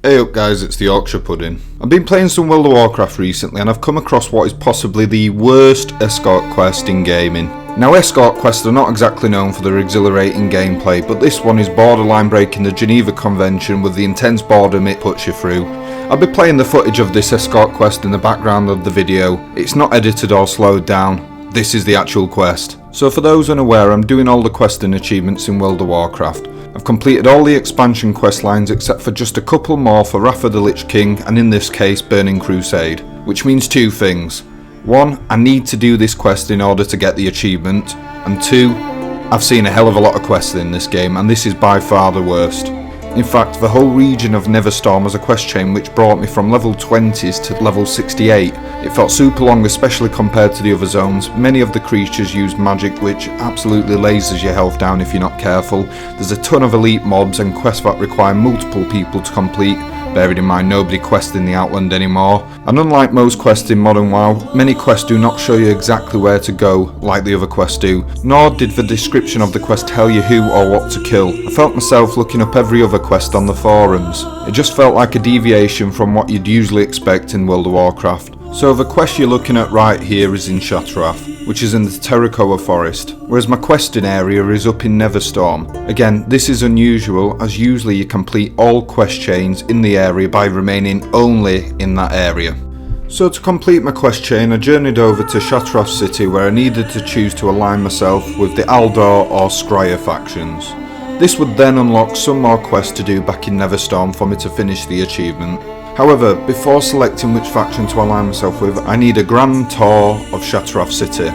Hey up guys, it's the Yorkshire Pudding. I've been playing some World of Warcraft recently and I've come across what is possibly the worst escort quest in gaming. Now escort quests are not exactly known for their exhilarating gameplay, but this one is borderline breaking the Geneva Convention with the intense boredom it puts you through. I'll be playing the footage of this escort quest in the background of the video. It's not edited or slowed down. This is the actual quest. So for those unaware, I'm doing all the questing achievements in World of Warcraft. I've completed all the expansion quest lines except for just a couple more for Wrath of the Lich King and in this case Burning Crusade, which means two things. One, I need to do this quest in order to get the achievement, and two, I've seen a hell of a lot of quests in this game and this is by far the worst. In fact, the whole region of Neverstorm was a quest chain which brought me from level 20s to level 68. It felt super long, especially compared to the other zones. Many of the creatures use magic which absolutely lasers your health down if you're not careful. There's a ton of elite mobs and quests that require multiple people to complete, bearing in mind nobody quests in the Outland anymore. And unlike most quests in Modern WoW, many quests do not show you exactly where to go like the other quests do, nor did the description of the quest tell you who or what to kill. I felt myself looking up every other quest on the forums. It just felt like a deviation from what you'd usually expect in World of Warcraft. So the quest you're looking at right here is in Shattrath, which is in the Terracoa Forest, whereas my questing area is up in Neverstorm. Again, this is unusual as usually you complete all quest chains in the area by remaining only in that area. So to complete my quest chain, I journeyed over to Shattrath City where I needed to choose to align myself with the Aldor or Skryre factions. This would then unlock some more quests to do back in Neverstorm for me to finish the achievement. However, before selecting which faction to align myself with, I need a grand tour of Shattrath City.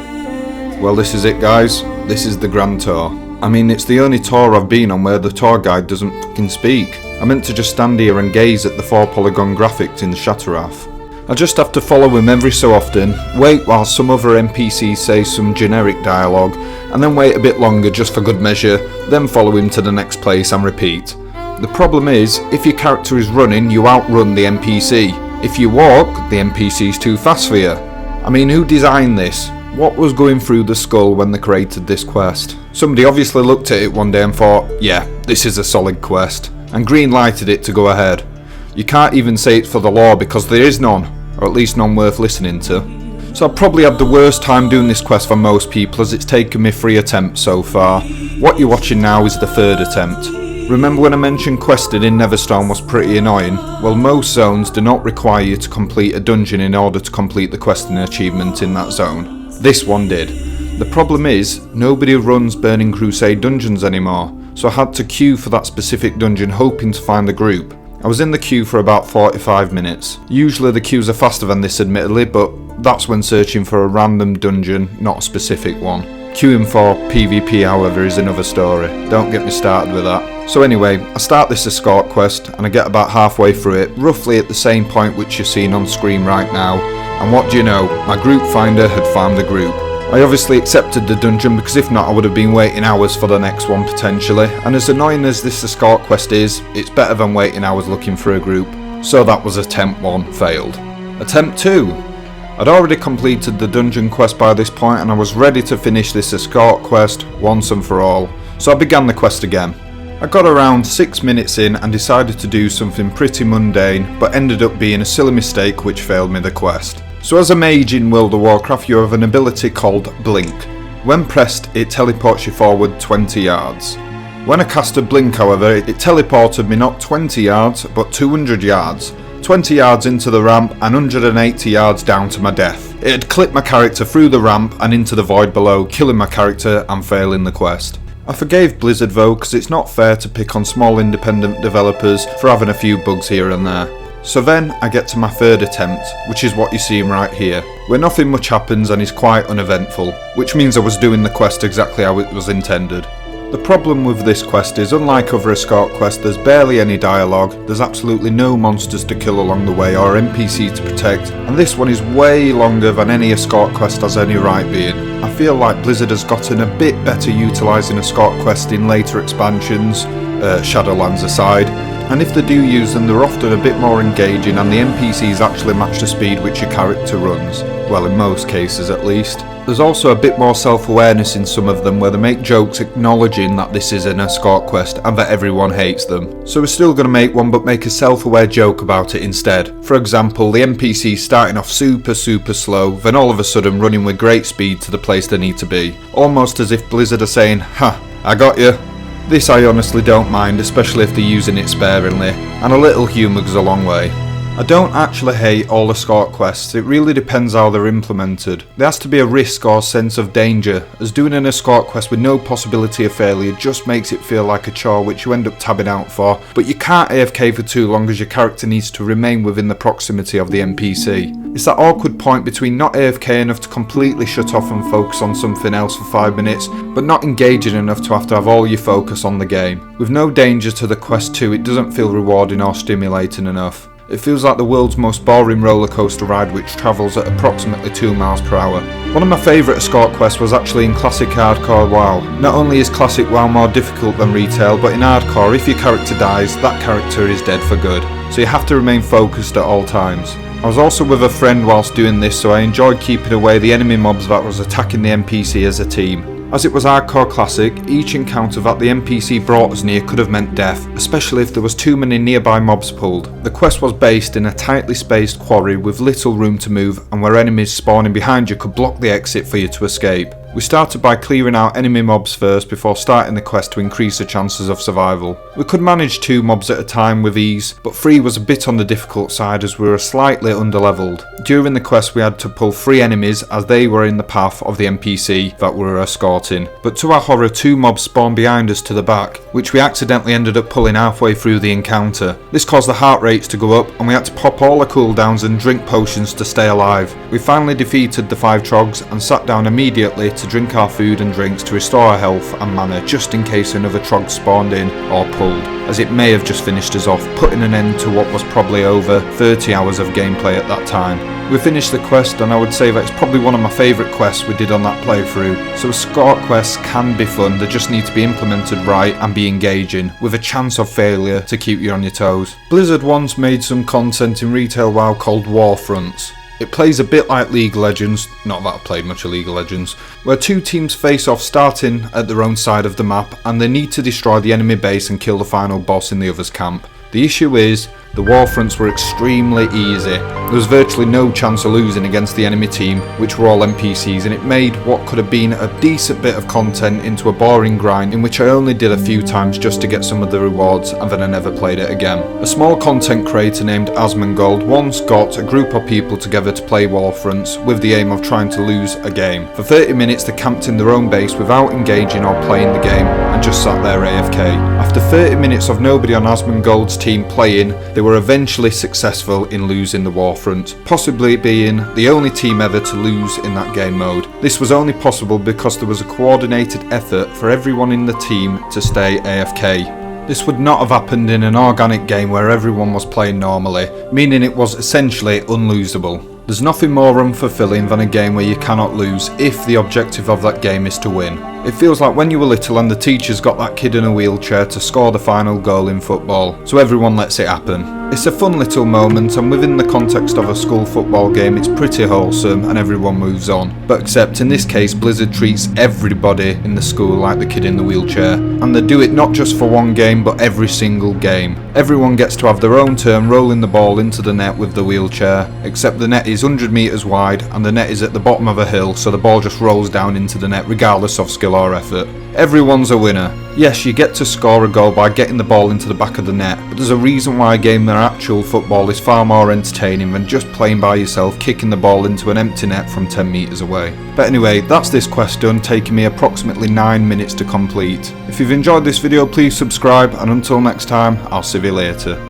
Well, this is it guys, this is the grand tour. I mean, it's the only tour I've been on where the tour guide doesn't fucking speak. I meant to just stand here and gaze at the 4-polygon graphics in Shattrath. I just have to follow him every so often, wait while some other NPCs say some generic dialogue, and then wait a bit longer just for good measure, then follow him to the next place and repeat. The problem is, if your character is running, you outrun the NPC. If you walk, the NPC's too fast for you. I mean, who designed this? What was going through the skull when they created this quest? Somebody obviously looked at it one day and thought, yeah, this is a solid quest, and green lighted it to go ahead. You can't even say it's for the lore because there is none, or at least none worth listening to. So I've probably had the worst time doing this quest for most people as it's taken me 3 attempts so far. What you're watching now is the 3rd attempt. Remember when I mentioned questing in Neverstorm was pretty annoying? Well, most zones do not require you to complete a dungeon in order to complete the questing achievement in that zone. This one did. The problem is, nobody runs Burning Crusade dungeons anymore, so I had to queue for that specific dungeon hoping to find the group. I was in the queue for about 45 minutes. Usually the queues are faster than this admittedly, but that's when searching for a random dungeon, not a specific one. Queuing for PvP however is another story, don't get me started with that. So anyway, I start this escort quest and I get about halfway through it, roughly at the same point which you're seeing on screen right now, and what do you know, my group finder had found the group. I obviously accepted the dungeon because if not I would have been waiting hours for the next one potentially, and as annoying as this escort quest is, it's better than waiting hours looking for a group. So that was attempt 1 failed. Attempt 2. I'd already completed the dungeon quest by this point and I was ready to finish this escort quest once and for all, so I began the quest again. I got around 6 minutes in and decided to do something pretty mundane, but ended up being a silly mistake which failed me the quest. So as a mage in World of Warcraft you have an ability called Blink. When pressed it teleports you forward 20 yards. When I cast a Blink however, it teleported me not 20 yards but 200 yards. 20 yards into the ramp and 180 yards down to my death. It had clipped my character through the ramp and into the void below, killing my character and failing the quest. I forgave Blizzard though, because it's not fair to pick on small independent developers for having a few bugs here and there. So then I get to my 3rd attempt, which is what you're seeing right here, where nothing much happens and is quite uneventful, which means I was doing the quest exactly how it was intended. The problem with this quest is, unlike other escort quests, there's barely any dialogue, there's absolutely no monsters to kill along the way or NPC to protect, and this one is way longer than any escort quest has any right being. I feel like Blizzard has gotten a bit better utilising escort quests in later expansions, Shadowlands aside, and if they do use them they're often a bit more engaging and the NPCs actually match the speed which your character runs, well in most cases at least. There's also a bit more self-awareness in some of them where they make jokes acknowledging that this is an escort quest and that everyone hates them. So we're still going to make one, but make a self-aware joke about it instead. For example, the NPCs starting off super slow, then all of a sudden running with great speed to the place they need to be. Almost as if Blizzard are saying, "Ha, I got you." This I honestly don't mind, especially if they're using it sparingly, and a little humour goes a long way. I don't actually hate all escort quests, it really depends how they're implemented. There has to be a risk or sense of danger, as doing an escort quest with no possibility of failure just makes it feel like a chore which you end up tabbing out for, but you can't AFK for too long as your character needs to remain within the proximity of the NPC. It's that awkward point between not AFK enough to completely shut off and focus on something else for 5 minutes, but not engaging enough to have all your focus on the game. With no danger to the quest too, it doesn't feel rewarding or stimulating enough. It feels like the world's most boring roller coaster ride which travels at approximately 2 miles per hour. One of my favourite escort quests was actually in Classic Hardcore WoW. Not only is Classic WoW more difficult than Retail, but in Hardcore if your character dies, that character is dead for good. So you have to remain focused at all times. I was also with a friend whilst doing this, so I enjoyed keeping away the enemy mobs that was attacking the NPC as a team. As it was Hardcore Classic, each encounter that the NPC brought us near could have meant death, especially if there was too many nearby mobs pulled. The quest was based in a tightly spaced quarry with little room to move, and where enemies spawning behind you could block the exit for you to escape. We started by clearing out enemy mobs first before starting the quest to increase the chances of survival. We could manage 2 mobs at a time with ease, but 3 was a bit on the difficult side as we were slightly underleveled. During the quest we had to pull 3 enemies as they were in the path of the NPC that we were escorting, but to our horror 2 mobs spawned behind us to the back, which we accidentally ended up pulling halfway through the encounter. This caused the heart rates to go up and we had to pop all our cooldowns and drink potions to stay alive. We finally defeated the 5 trogs and sat down immediately to drink our food and drinks to restore our health and mana just in case another trog spawned in or pulled, as it may have just finished us off, putting an end to what was probably over 30 hours of gameplay at that time. We finished the quest and I would say that it's probably one of my favourite quests we did on that playthrough. So escort quests can be fun, they just need to be implemented right and be engaging, with a chance of failure to keep you on your toes. Blizzard once made some content in Retail WoW called Warfronts. It plays a bit like League of Legends, not that I've played much of League of Legends, where 2 teams face off starting at their own side of the map and they need to destroy the enemy base and kill the final boss in the other's camp. The issue is, the Warfronts were extremely easy. There was virtually no chance of losing against the enemy team, which were all NPCs, and it made what could have been a decent bit of content into a boring grind in which I only did a few times just to get some of the rewards and then I never played it again. A small content creator named Asmongold once got a group of people together to play Warfronts with the aim of trying to lose a game. For 30 minutes they camped in their own base without engaging or playing the game and just sat there AFK. After 30 minutes of nobody on Asmongold's team playing, they were eventually successful in losing the Warfront, possibly being the only team ever to lose in that game mode. This was only possible because there was a coordinated effort for everyone in the team to stay AFK. This would not have happened in an organic game where everyone was playing normally, meaning it was essentially unlosable. There's nothing more unfulfilling than a game where you cannot lose if the objective of that game is to win. It feels like when you were little and the teacher's got that kid in a wheelchair to score the final goal in football, so everyone lets it happen. It's a fun little moment, and within the context of a school football game it's pretty wholesome and everyone moves on. But except in this case Blizzard treats everybody in the school like the kid in the wheelchair, and they do it not just for one game but every single game. Everyone gets to have their own turn rolling the ball into the net with the wheelchair, except the net is 100 metres wide and the net is at the bottom of a hill, so the ball just rolls down into the net regardless of skill or effort. Everyone's a winner. Yes, you get to score a goal by getting the ball into the back of the net, but there's a reason why a game of actual football is far more entertaining than just playing by yourself kicking the ball into an empty net from 10 metres away. But anyway, that's this quest done, taking me approximately 9 minutes to complete. If you've enjoyed this video, please subscribe, and until next time, I'll see you later.